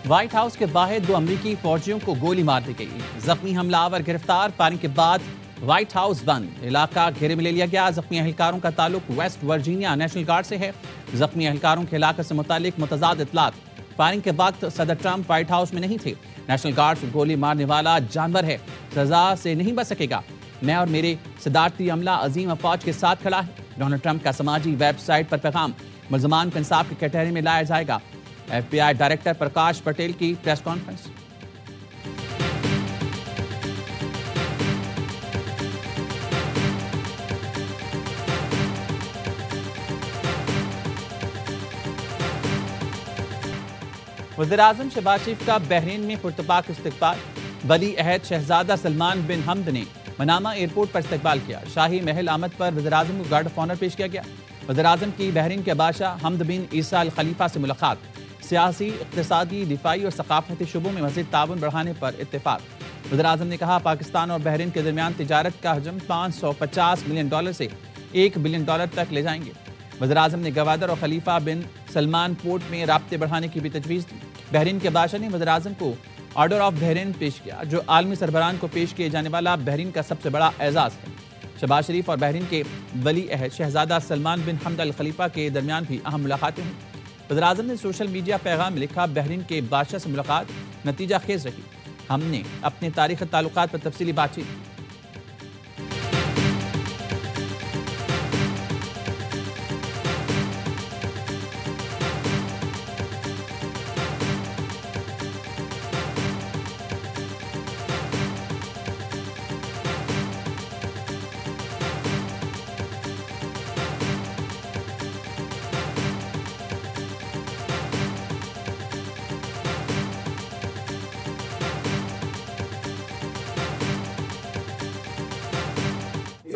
White house کے باہر 2 امریکی فوجیوں کو گولی مار دی گئی۔ زخمی حملہ آور گرفتار، فائرنگ کے بعد وائٹ ہاؤس بند، علاقہ گھیرے میں لے لیا گیا۔ زخمی اہلکاروں کا تعلق ویسٹ ورجینیا نیشنل گارڈ سے ہے۔ زخمی اہلکاروں کے علاقے سے متعلق متضاد اطلاعات۔ فائرنگ کے وقت صدر ٹرمپ وائٹ ہاؤس میں نہیں تھے۔ نیشنل گارڈ کو گولی مارنے والا جانور ہے، سزا سے نہیں بچ سکے گا۔ میں اور میرے صدارتی عملہ عظیم افواج کے ساتھ کھڑا ہے۔ ڈونلڈ ٹرمپ کا سماجی ویب سائٹ پر پیغام۔ ملزمان کو انصاف کے کٹہرے میں لایا جائے گا۔ ایف بی آئی ڈائریکٹر پرکاش پٹیل کی پریس کانفرنس۔ وزیراعظم شہباز شریف کا بحرین میں پرتپاک استقبال۔ ولی عہد شہزادہ سلمان بن حمد نے منامہ ایئرپورٹ پر استقبال کیا۔ شاہی محل آمد پر وزیراعظم کو گارڈ آف آنر پیش کیا گیا۔ وزیراعظم کی بحرین کے بادشاہ حمد بن عیسیٰ الخلیفہ سے ملاقات۔ سیاسی، اقتصادی، دفاعی اور ثقافتی شعبوں میں مزید تعاون بڑھانے پر اتفاق۔ وزیراعظم نے کہا پاکستان اور بحرین کے درمیان تجارت کا حجم $550 ملین سے $1 بلین تک لے جائیں گے۔ وزیراعظم نے گوادر اور خلیفہ بن سلمان پورٹ میں رابطے بڑھانے کی بھی تجویز دی۔ بحرین کے بادشاہ نے وزیراعظم کو آرڈر آف بحرین پیش کیا، جو عالمی سربراہان کو پیش کیے جانے والا بحرین کا سب سے بڑا اعزاز ہے۔ شہباز شریف اور بحرین کے ولی عہد شہزادہ سلمان بن حمد الخلیفہ کے درمیان بھی اہم ملاقاتیں ہوئیں۔ وزیراعظم نے سوشل میڈیا پیغام میں لکھا بحرین کے بادشاہ سے ملاقات نتیجہ خیز رہی۔ ہم نے اپنے تاریخی تعلقات پر تفصیلی بات چیت کی۔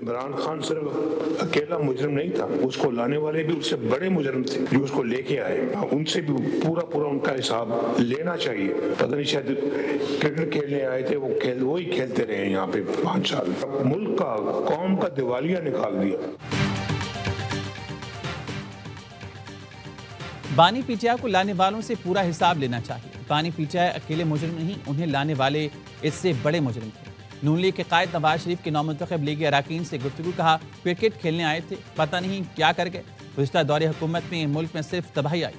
عمران خان صرف اکیلا مجرم نہیں تھا، اس کو لانے والے بھی اس سے بڑے مجرم تھے جو اس کو لے کے آئے۔ ان سے بھی پورا ان کا حساب لینا چاہیے۔ پتہ نہیں شاید کرکٹ کھیلنے آئے تھے، وہی کھیلتے رہے یہاں پہ 5 سال۔ ملک کا، قوم کا دیوالیہ نکال دیا۔ بانی پی ٹی آئی کو لانے والوں سے پورا حساب لینا چاہیے۔ بانی پی ٹی آئی اکیلے مجرم نہیں، انہیں لانے والے اس سے بڑے مجرم تھے۔ نون لیگ کے قائد نواز شریف کے نومنتخب لیگی اراکین سے گفتگو، کہا کرکٹ کھیلنے آئے تھے، پتہ نہیں کیا کر گئے۔ گزشتہ دور حکومت میں ملک میں صرف تباہی آئی،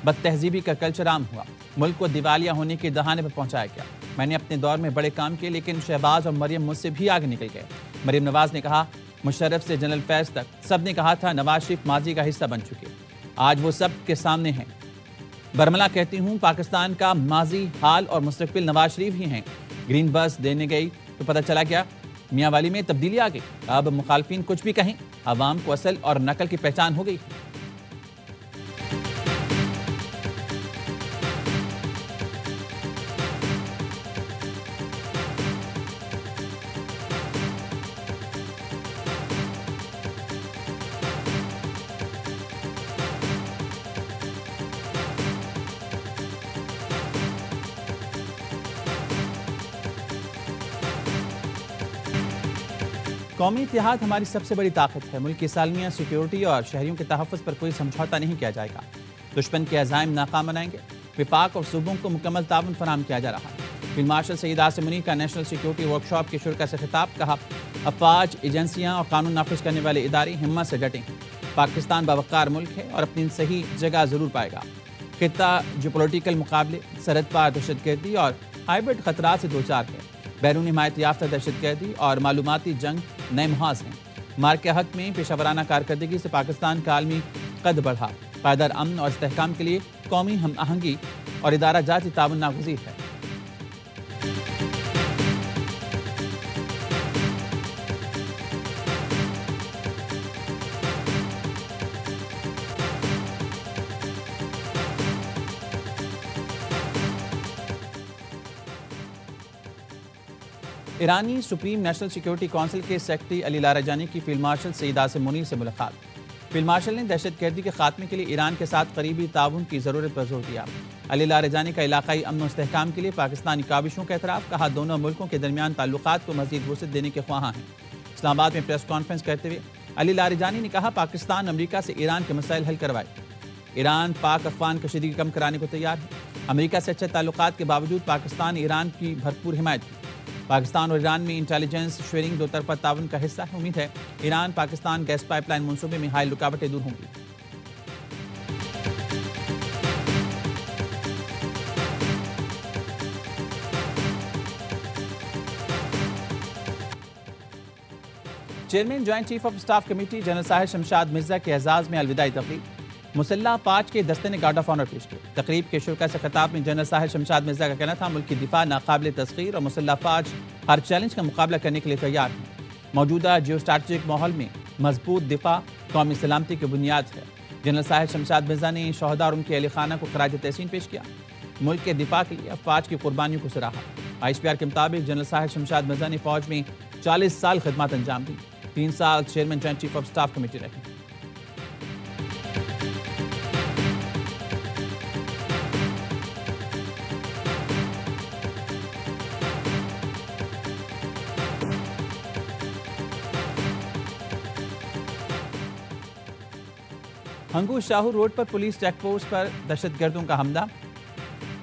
بد تہذیبی کا کلچر عام ہوا، ملک کو دیوالیہ ہونے کے دہانے پر پہنچایا گیا۔ میں نے اپنے دور میں بڑے کام کیے، لیکن شہباز اور مریم مجھ سے بھی آگے نکل گئے۔ مریم نواز نے کہا مشرف سے جنرل فیض تک سب نے کہا تھا نواز شریف ماضی کا حصہ بن چکے، آج وہ سب کے سامنے ہیں۔ برملا کہتی ہوں پاکستان کا ماضی، حال اور مستقبل نواز شریف ہی ہیں۔ گرین بس دینے گئی تو پتہ چلا کیا میاں والی میں تبدیلی آ گئی۔ اب مخالفین کچھ بھی کہیں، عوام کو اصل اور نقل کی پہچان ہو گئی۔ قومی اتحاد ہماری سب سے بڑی طاقت ہے۔ ملک کی سالمیہ، سیکیورٹی اور شہریوں کے تحفظ پر کوئی سمجھوتہ نہیں کیا جائے گا۔ دشمن کے عزائم ناکام بنائیں گے۔ وفاق اور صوبوں کو مکمل تعاون فراہم کیا جا رہا ہے۔ فیلڈ مارشل سعید عاصم منی کا نیشنل سیکیورٹی ورکشاپ کے شرکاء سے خطاب، کہا افواج، ایجنسیاں اور قانون نافذ کرنے والے ادارے ہمت سے ڈٹیں۔ پاکستان باوقار ملک ہے اور اپنی صحیح جگہ ضرور پائے گا۔ خطہ جو پولیٹیکل مقابلے، سرحد پار دہشت گردی اور ہائبرڈ خطرات سے دوچار ہے۔ بیرونی حمایت یافتہ دہشت گردی اور معلوماتی جنگ نئے محاذ ہیں۔ مارک کے حق میں پیشہ ورانہ کارکردگی سے پاکستان کا عالمی قد بڑھا۔ پائیدار امن اور استحکام کے لیے قومی ہم آہنگی اور ادارہ جاتی تعاون ناگزیر ہے۔ ایرانی سپریم نیشنل سیکیورٹی کونسل کے سیکرٹری علی لاریجانی کی فیلڈ مارشل سعید عاصم منی سے ملاقات۔ فیلڈ مارشل نے دہشت گردی کے خاتمے کے لیے ایران کے ساتھ قریبی تعاون کی ضرورت پر زور دیا۔ علی لاریجانی کا علاقائی امن و استحکام کے لیے پاکستانی کاوشوں کا اعتراف، کہا دونوں ملکوں کے درمیان تعلقات کو مزید وسعت دینے کے خواہاں ہیں۔ اسلام آباد میں پریس کانفرنس کرتے ہوئے علی لاریجانی نے کہا پاکستان امریکہ سے ایران کے مسائل حل کروائے۔ ایران پاک افغان کشیدگی کم کرانے کو تیار ہے۔ امریکہ سے اچھے تعلقات کے باوجود پاکستان ایران کی بھرپور حمایت کی۔ پاکستان اور ایران میں انٹیلیجنس شیئرنگ دو طرفہ تعاون کا حصہ ہے۔ امید ہے Iran Pakistan gas pipeline منصوبے میں حائل رکاوٹیں دور ہوں گی۔ Chairman joint chief of staff committee general Sahir Shamshad Mirza کے اعزاز میں الوداعی تقریب، مسلح فوج کے دستے نے گارڈ آف آنر پیش کیا۔ تقریب کے شرکاء سے خطاب میں جنرل ساحر شمشاد مرزا کا کہنا تھا ملک کی دفاع ناقابل تسخیر اور مسلح فوج ہر چیلنج کا مقابلہ کرنے کے لیے تیار ہے۔ موجودہ جیو اسٹریٹجک ماحول میں مضبوط دفاع قومی سلامتی کی بنیاد ہے۔ جنرل ساحر شمشاد مرزا نے شہداء اور ان کے اہل خانہ کو خراج تحسین پیش کیا۔ ملک کے دفاع کے لیے افواج کی قربانیوں کو سراہا۔ IHPR کے مطابق جنرل ساحر شمشاد مرزا نے فوج میں 40 سال خدمات انجام دی، 3 سال chairman joint chief of staff committee رہے۔ ہنگو شاہور روڈ پر پولیس چیک پوسٹ پر دہشت گردوں کا حملہ،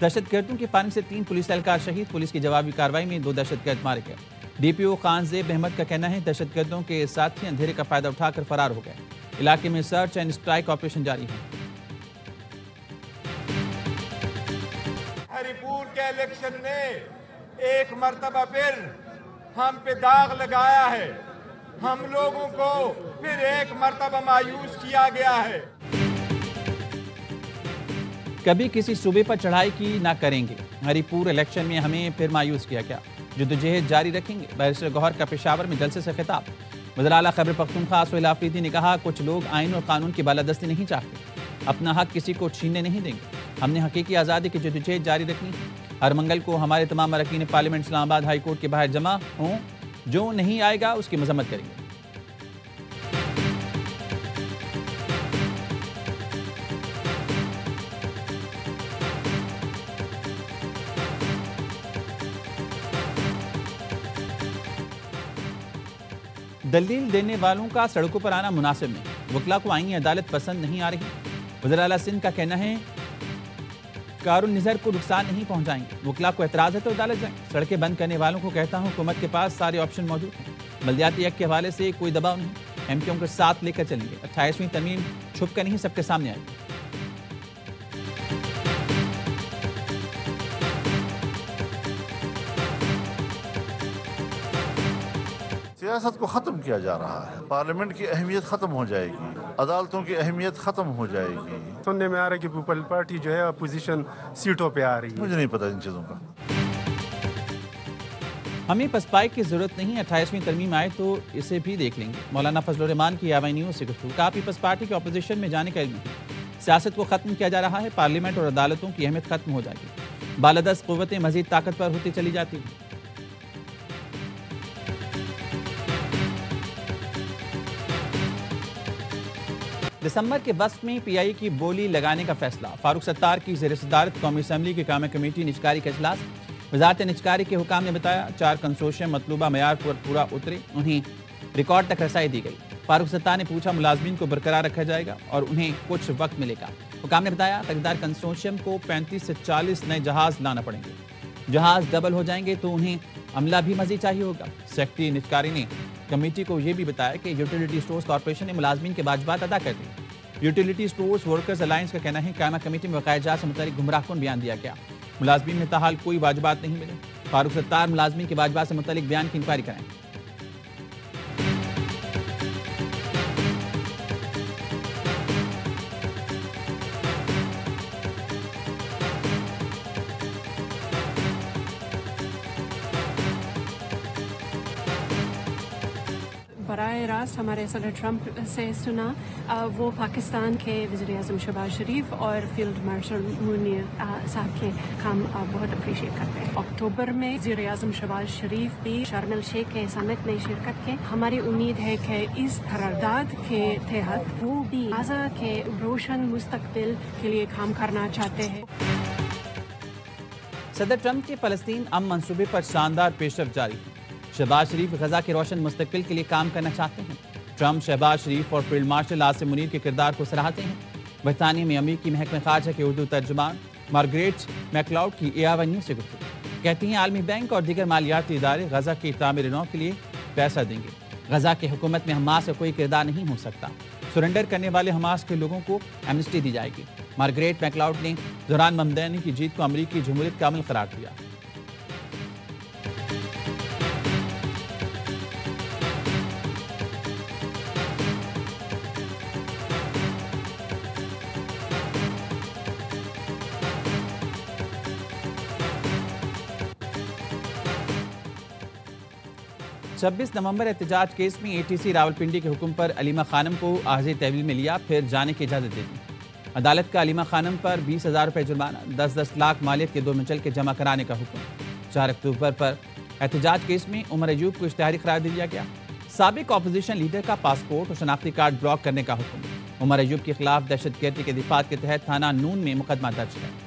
دہشت گردوں کی فائرنگ سے 3 پولیس اہلکار شہید۔ پولیس کی جوابی کارروائی میں 2 دہشت گرد مارے گئے۔ DPO خان زیب احمد کا کہنا ہے دہشت گردوں کے ساتھی اندھیرے کا فائدہ اٹھا کر فرار ہو گئے۔ علاقے میں سرچ اینڈ اسٹرائک آپریشن جاری ہے۔ ہری پور کے الیکشن نے ایک مرتبہ پھر ہم پہ داغ لگایا ہے، ہم لوگوں کو پھر ایک مرتبہ مایوس کیا گیا ہے۔ کبھی کسی صوبے پر چڑھائی کی نہ کریں گے، ہری پور الیکشن میں ہمیں پھر مایوس کیا گیا، جدوجہد جاری رکھیں گے۔ بیرسٹر گوہر کا پشاور میں جلسے سے خطاب، وزیر اعلیٰ خیبر پختونخوا سہیل آفریدی نے کہا کچھ لوگ آئین اور قانون کی بالادستی نہیں چاہتے، اپنا حق کسی کو چھیننے نہیں دیں گے، ہم نے حقیقی آزادی کی جدوجہد جاری رکھنی ہے۔ ہر منگل کو ہمارے تمام اراکین پارلیمنٹ اسلام آباد ہائی کورٹ کے باہر جمع ہوں، جو نہیں آئے گا اس کی مذمت کریں گے۔ دلیل دینے والوں کا سڑکوں پر آنا مناسب نہیں، وکلاء کو آئینی عدالت پسند نہیں آ رہی۔ وزیر اعلیٰ سندھ کا کہنا ہے کارالنظر کو نقصان نہیں پہنچائیں گے، وکلاء کو اعتراض ہے تو عدالت جائیں۔ سڑکیں بند کرنے والوں کو کہتا ہوں حکومت کے پاس سارے آپشن موجود ہیں، بلدیاتی ایکٹ کے حوالے سے کوئی دباؤ نہیں، ایم کیوں کے ساتھ لے کر چلیں گے۔ 28ویں ترمیم چھپ کر نہیں سب کے سامنے آئے گی۔ سیاست کو ختم کیا جا رہا ہے، پارلیمنٹ کی اہمیت ختم ہو جائے گی، عدالتوں کی اہمیت ختم ہو جائے گی۔ سننے میں آ رہا ہے کہ پیپل پارٹی جو ہے اپوزیشن سیٹوں پہ آ رہی ہے۔ مجھے نہیں پتا ان چیزوں کا۔ ہمیں پسپائی کی ضرورت نہیں، 28ویں ترمیم آئے تو اسے بھی دیکھ لیں گے۔ مولانا فضل الرحمان کی آوائی نیوز سے گفتگو، کہا پیپلز پارٹی کے اپوزیشن میں جانے کا علم نہیں، سیاست کو ختم کیا جا رہا ہے، پارلیمنٹ اور عدالتوں کی اہمیت ختم ہو جائے گی، بالادست قوتیں مزید طاقتور ہوتی چلی جاتی ہیں۔ دسمبر کے وسط میں PI کی بولی لگانے کا فیصلہ، فاروق ستار کی زیر صدارت قومی اسمبلی کی قائمہ کمیٹی نجکاری کا اجلاس۔ وزارت نجکاری کے حکام نے بتایا 4 کنسورشیم مطلوبہ معیار پر پورا اترے، انہیں ریکارڈ تک رسائی دی گئی۔ فاروق ستار نے پوچھا ملازمین کو برقرار رکھا جائے گا اور انہیں کچھ وقت ملے گا۔ حکام نے بتایا خریدار کنسورشیم کو 35 سے 40 نئے جہاز لانا پڑیں گے، جہاز ڈبل ہو جائیں گے تو انہیں عملہ بھی مزید چاہیے ہوگا۔ سیکرٹری نجکاری نے کمیٹی کو یہ بھی بتایا کہ یوٹیلیٹی اسٹورز کارپوریشن نے ملازمین کے واجبات ادا کر دیے۔ یوٹیلیٹی اسٹورز ورکرز الائنس کا کہنا ہے قائمہ کمیٹی میں بقایا جات سے متعلق گمراہ کن بیان دیا گیا، ملازمین میں تاحال کوئی واجبات نہیں ملے۔ فاروق ستار ملازمین کے واجبات سے متعلق بیان کی انکوائری کرائیں۔ براہ راست ہمارے صدر ٹرمپ سے سنا، وہ پاکستان کے وزیر اعظم شہباز شریف اور فیلڈ مارشل منیر صاحب کے کام بہت اپریشیٹ کرتے ہیں۔ اکتوبر میں وزیر اعظم شہباز شریف بھی شرم الشیخ کے سمٹ میں شرکت کی۔ ہماری امید ہے کہ اس قرارداد کے تحت وہ بھی غزہ کے روشن مستقبل کے لیے کام کرنا چاہتے ہیں۔ صدر ٹرمپ کے فلسطین امن منصوبے پر شاندار پیش رفت جاری ہے۔ شہباز شریف غزہ کے روشن مستقبل کے لیے کام کرنا چاہتے ہیں۔ ٹرمپ شہباز شریف اور فیلڈ مارشل عاصم منیر کے کردار کو سراہتے ہیں۔ برطانیہ میں امریکی محکمہ خارجہ کے اردو ترجمان مارگریٹ میکلاؤڈ کی AR1 نیوز سے گفتگو. کہتی ہیں عالمی بینک اور دیگر مالیاتی ادارے غزہ کی تعمیر نو کے لیے پیسہ دیں گے. غزہ کی حکومت میں حماس کا کوئی کردار نہیں ہو سکتا. سرنڈر کرنے والے حماس کے لوگوں کو ایمنسٹی دی جائے گی. مارگریٹ میکلاؤڈ نے دوران ممدانی کی جیت کو امریکی جمہوریت کا عمل قرار دیا. چھبیس نومبر احتجاج کیس میں ATC راولپنڈی کے حکم پر علیمہ خانم کو عارضی تحویل میں لیا، پھر جانے کی اجازت دے دی. عدالت کا علیمہ خانم پر 20,000 روپے جرمانہ، 10 لاکھ مالیت کے 2 منچل کے جمع کرانے کا حکم. 4 اکتوبر پر احتجاج کیس میں عمر ایوب کو اشتہاری قرار دے دیا گیا. سابق اپوزیشن لیڈر کا پاسپورٹ اور شناختی کارڈ بلاک کرنے کا حکم. عمر ایوب کے خلاف دہشت گردی کے دفاع کے تحت تھانہ نون میں مقدمہ درج ہے.